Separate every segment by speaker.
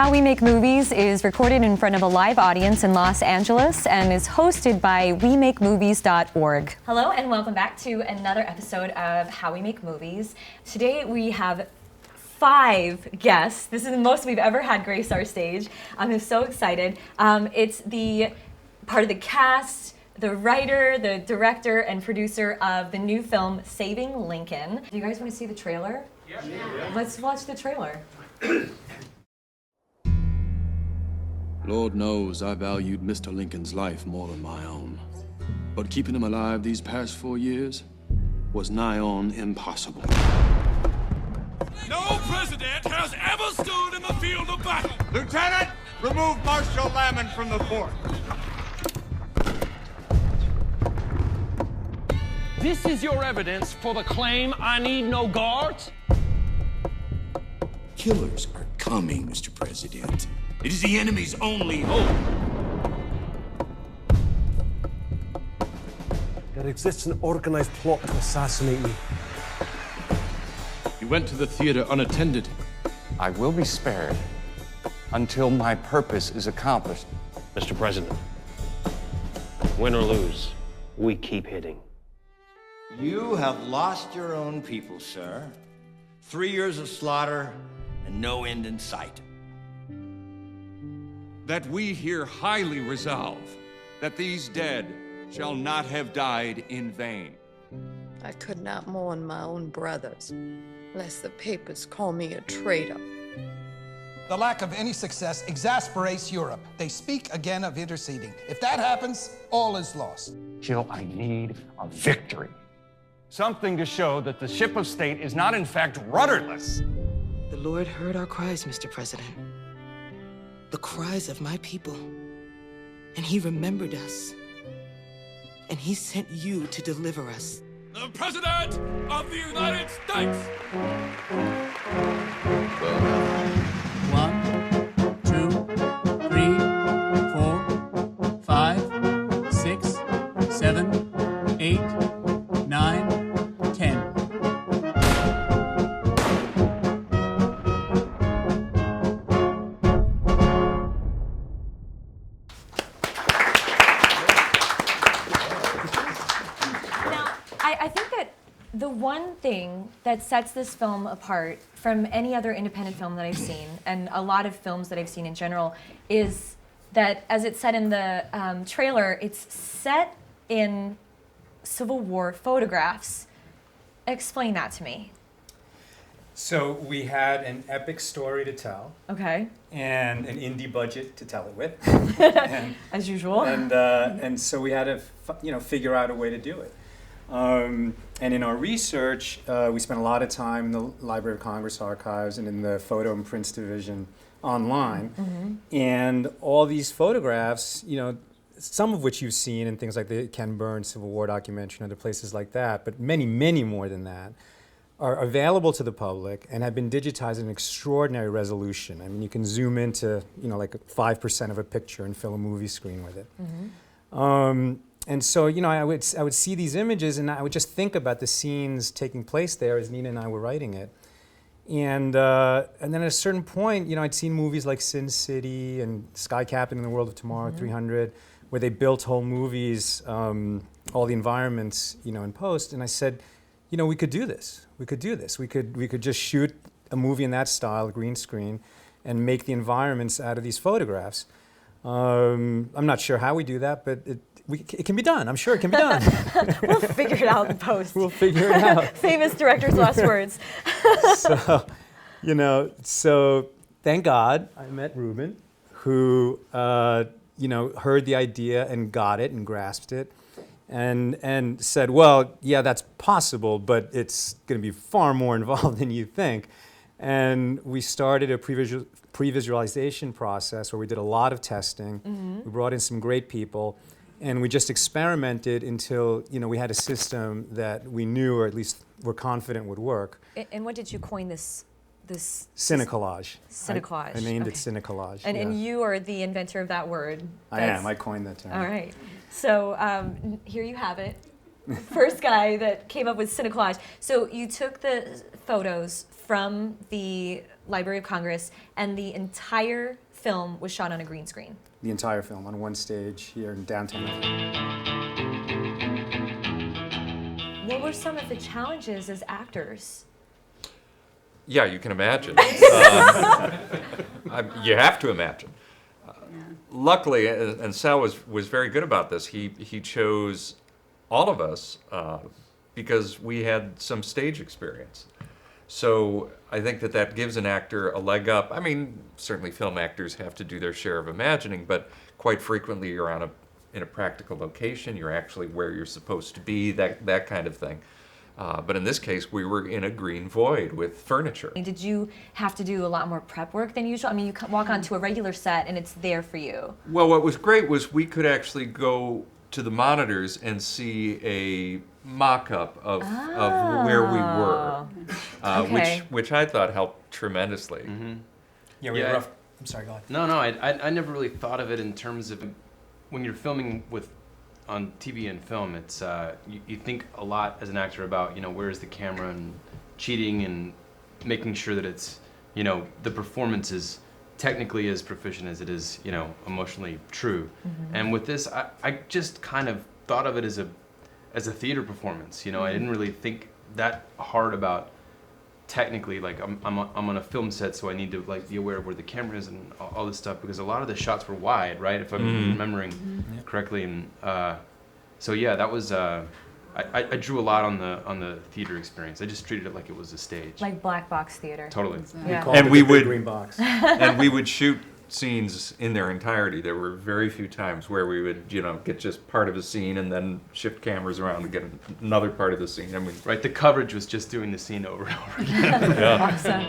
Speaker 1: How We Make Movies is recorded in front of a live audience in Los Angeles and is hosted by WeMakeMovies.org. Hello and welcome back to another episode of How We Make Movies. Today we have 5 guests. This is the most we've ever had grace our stage. I'm so excited. It's the part of the cast, the writer, the director, and producer of the new film Saving Lincoln. Do you guys want to see the trailer? Yeah. Let's watch the trailer.
Speaker 2: Lord knows I valued Mr. Lincoln's life more than my own. But keeping him alive these past 4 years was nigh on impossible.
Speaker 3: No president has ever stood in the field of battle.
Speaker 4: Lieutenant, remove Marshal Lamon from the fort.
Speaker 5: This is your evidence for the claim I need no guards?
Speaker 6: Killers are coming, Mr. President. It is the enemy's only hope.
Speaker 7: There exists an organized plot to assassinate me.
Speaker 2: You went to the theater unattended.
Speaker 8: I will be spared until my purpose is accomplished.
Speaker 5: Mr. President, win or lose, we keep hitting.
Speaker 4: You have lost your own people, sir. 3 years of slaughter and no end in sight.
Speaker 3: That we here highly resolve that these dead shall not have died in vain.
Speaker 9: I could not mourn my own brothers, lest the papers call me a traitor.
Speaker 10: The lack of any success exasperates Europe. They speak again of interceding. If that happens, all is lost.
Speaker 8: Jill, I need a victory. Something to show that the ship of state is not in fact rudderless.
Speaker 11: The Lord heard our cries, Mr. President. The cries of my people. And he remembered us. And he sent you to deliver us.
Speaker 3: The President of the United States!
Speaker 12: 1, 2, 3, 4, 5, 6, 7, 8, 9, 10.
Speaker 1: I think that the one thing that sets this film apart from any other independent film that I've seen, and a lot of films that I've seen in general, is that, as it said in the trailer, it's set in Civil War photographs. Explain that to me.
Speaker 13: So we had an epic story to tell.
Speaker 1: Okay.
Speaker 13: And an indie budget to tell it with.
Speaker 1: As usual.
Speaker 13: And so we had to figure out a way to do it. And in our research, we spent a lot of time in the Library of Congress archives and in the photo and prints division online. Mm-hmm. And all these photographs, some of which you've seen in things like the Ken Burns Civil War documentary and other places like that, but many, many more than that, are available to the public and have been digitized in extraordinary resolution. I mean, you can zoom into, like 5% of a picture and fill a movie screen with it. Mm-hmm. And so, I would see these images and I would just think about the scenes taking place there as Nina and I were writing it. And then at a certain point, I'd seen movies like Sin City and Sky Captain in the World of Tomorrow, mm-hmm. 300, where they built whole movies, all the environments, in post. And I said, we could do this. We could do this. We could just shoot a movie in that style, green screen, and make the environments out of these photographs. I'm not sure how we do that, but it can be done. I'm sure it can be done.
Speaker 1: We'll figure it out in post.
Speaker 13: We'll figure it out.
Speaker 1: Famous director's last words.
Speaker 13: So thank God I met Ruben, who heard the idea and got it and grasped it, and said, well, yeah, that's possible, but it's going to be far more involved than you think. And we started a pre-visualization process where we did a lot of testing. Mm-hmm. We brought in some great people. And we just experimented until we had a system that we knew, or at least were confident would work.
Speaker 1: And what did you coin this?
Speaker 13: Cinecollage.
Speaker 1: Cinecollage.
Speaker 13: I named it Cinecollage.
Speaker 1: And you are the inventor of that word.
Speaker 13: I am. I coined that term.
Speaker 1: All right. So here you have it. first guy that came up with Cinecollage. So you took the photos from the Library of Congress, and the entire film was shot on a green screen.
Speaker 13: The entire film on one stage here in downtown.
Speaker 1: What were some of the challenges as actors?
Speaker 14: Yeah, you can imagine. You have to imagine. Luckily, and Sal was very good about this, he chose all of us because we had some stage experience. So I think that gives an actor a leg up. I mean, certainly film actors have to do their share of imagining, but quite frequently you're in a practical location, you're actually where you're supposed to be, that kind of thing. But in this case, we were in a green void with furniture.
Speaker 1: Did you have to do a lot more prep work than usual? I mean, you walk onto a regular set and it's there for you.
Speaker 14: Well, what was great was we could actually go to the monitors and see a mock-up of where we were,
Speaker 1: Okay.
Speaker 14: which I thought helped tremendously.
Speaker 15: Mm-hmm.
Speaker 16: Yeah, we rough. I'm sorry, go ahead.
Speaker 15: No, I never really thought of it in terms of when you're filming on TV and film. It's you think a lot as an actor about where's the camera and cheating and making sure that it's the performance is technically as proficient as it is emotionally true. Mm-hmm. And with this, I just kind of thought of it as a theater performance. Mm-hmm. I didn't really think that hard about technically, like I'm on a film set, so I need to be aware of where the camera is and all this stuff, because a lot of the shots were wide, right? If I'm remembering correctly, and so yeah, that was I drew a lot on the theater experience. I just treated it like it was a stage,
Speaker 1: like black box theater.
Speaker 15: Totally.
Speaker 1: Yeah.
Speaker 14: And we would
Speaker 13: green box.
Speaker 14: And we would shoot scenes in their entirety. There were very few times where we would, get just part of a scene and then shift cameras around to get another part of the scene. I mean,
Speaker 15: right, the coverage was just doing the scene over and over again.
Speaker 1: Awesome.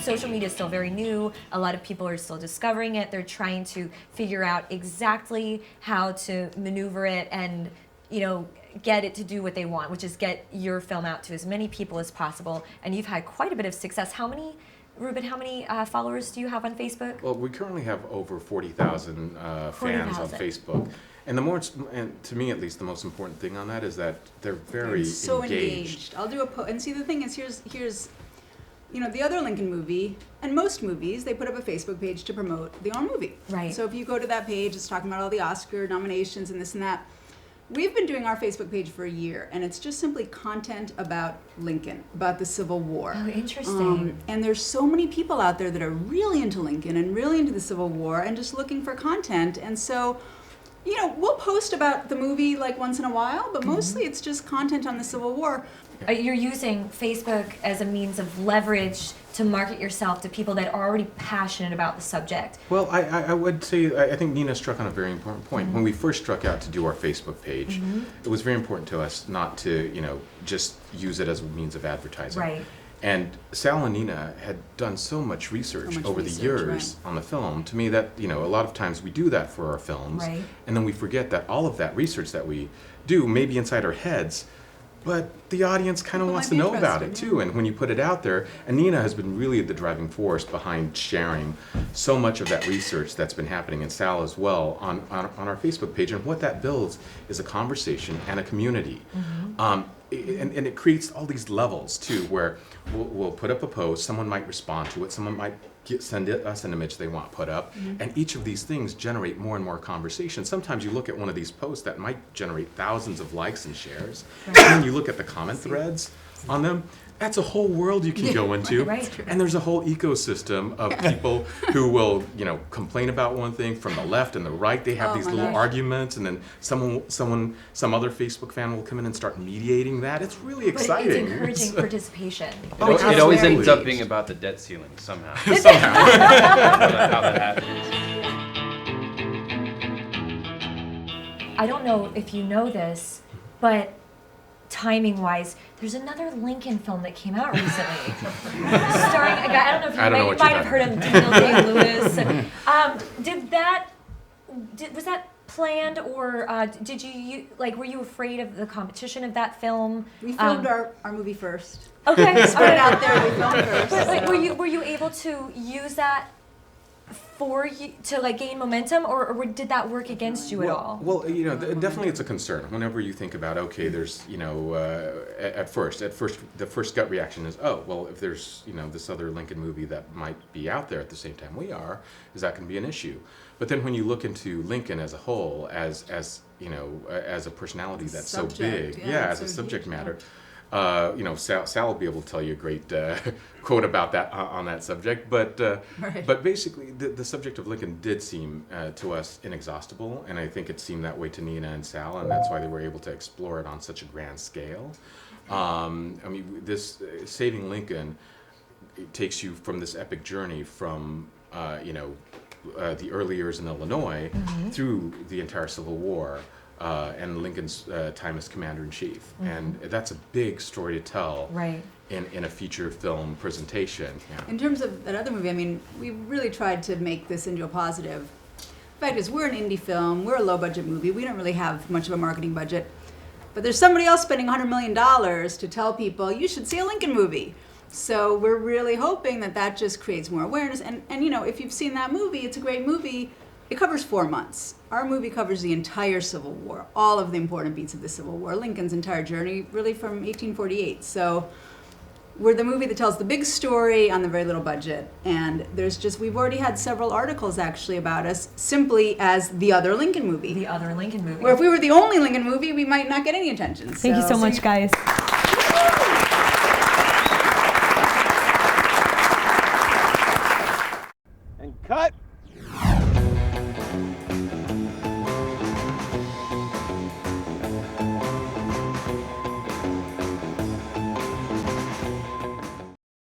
Speaker 1: Social media is still very new. A lot of people are still discovering it. They're trying to figure out exactly how to maneuver it and, get it to do what they want, which is get your film out to as many people as possible. And you've had quite a bit of success. Ruben, how many followers do you have on Facebook?
Speaker 17: Well, we currently have over 40,000 fans on Facebook. And and to me at least, the most important thing on that is that they're very
Speaker 18: so
Speaker 17: engaged.
Speaker 18: I'll do a post. And see, the thing is, here's the other Lincoln movie, and most movies, they put up a Facebook page to promote their own movie.
Speaker 1: Right.
Speaker 18: So if you go to that page, it's talking about all the Oscar nominations and this and that. We've been doing our Facebook page for a year, and it's just simply content about Lincoln, about the Civil War.
Speaker 1: Oh, interesting.
Speaker 18: And there's so many people out there that are really into Lincoln and really into the Civil War and just looking for content. And so, we'll post about the movie once in a while, but mostly it's just content on the Civil War.
Speaker 1: You're using Facebook as a means of leverage to market yourself to people that are already passionate about the subject.
Speaker 17: Well, I would say, I think Nina struck on a very important point. When we first struck out to do our Facebook page, it was very important to us not to, just use it as a means of advertising.
Speaker 1: Right.
Speaker 17: And Sal and Nina had done so much research over the years on the film. To me, that, a lot of times we do that for our films,
Speaker 1: right.
Speaker 17: And then we forget that all of that research that we do may be inside our heads, but the audience kind of wants to know about it too. And when you put it out there, and Nina has been really the driving force behind sharing so much of that research that's been happening, and Sal as well, on our Facebook page. And what that builds is a conversation and a community. And it creates all these levels too, where we'll put up a post, someone might respond to it, someone might send us an image they want put up, and each of these things generate more and more conversation. Sometimes you look at one of these posts that might generate thousands of likes and shares, and then you look at the comment threads on them. That's a whole world you can go into, and there's a whole ecosystem of people who will, complain about one thing from the left and the right. They have these little arguments, and then some other Facebook fan will come in and start mediating that. It's really exciting.
Speaker 1: But it's encouraging participation.
Speaker 15: It always ends up being about the debt ceiling somehow.
Speaker 17: Somehow.
Speaker 15: How that happens.
Speaker 1: I don't know if you know this, but timing-wise, there's another Lincoln film that came out recently, starring a guy. I don't know if you might have heard of Daniel Day-Lewis. Was that planned, or did you were you afraid of the competition of that film?
Speaker 18: We filmed our movie first.
Speaker 1: Okay,
Speaker 18: we put it out there. We filmed first.
Speaker 1: But were you able to use that for you to like gain momentum, or did that work against you at all?
Speaker 17: Well, you know, definitely it's a concern. Whenever you think about, okay, there's, you know, at first, the first gut reaction is, oh, well, if there's, you know, this other Lincoln movie that might be out there at the same time we are, is that going to be an issue? But then when you look into Lincoln as a whole, as you know, as a personality that's so big, as a subject matter. You know, Sal will be able to tell you a great quote about that on that subject. But but basically, the subject of Lincoln did seem to us inexhaustible, and I think it seemed that way to Nina and Sal, and that's why they were able to explore it on such a grand scale. I mean, this Saving Lincoln, it takes you from this epic journey from you know, the early years in Illinois through the entire Civil War. And Lincoln's time as commander-in-chief. And that's a big story to tell in a feature film presentation. Yeah.
Speaker 18: In terms of that other movie, I mean, we really tried to make this into a positive. The fact is, we're an indie film, we're a low-budget movie, we don't really have much of a marketing budget, but there's somebody else spending $100 million to tell people, you should see a Lincoln movie. So we're really hoping that that just creates more awareness. And you know, if you've seen that movie, it's a great movie. It covers 4 months. Our movie covers the entire Civil War, all of the important beats of the Civil War, Lincoln's entire journey, really from 1848. So we're the movie that tells the big story on the very little budget. And there's just, we've already had several articles actually about us simply as the other Lincoln movie.
Speaker 1: The other Lincoln movie.
Speaker 18: Where if we were the only Lincoln movie, we might not get any attention.
Speaker 1: Thank you so much, guys.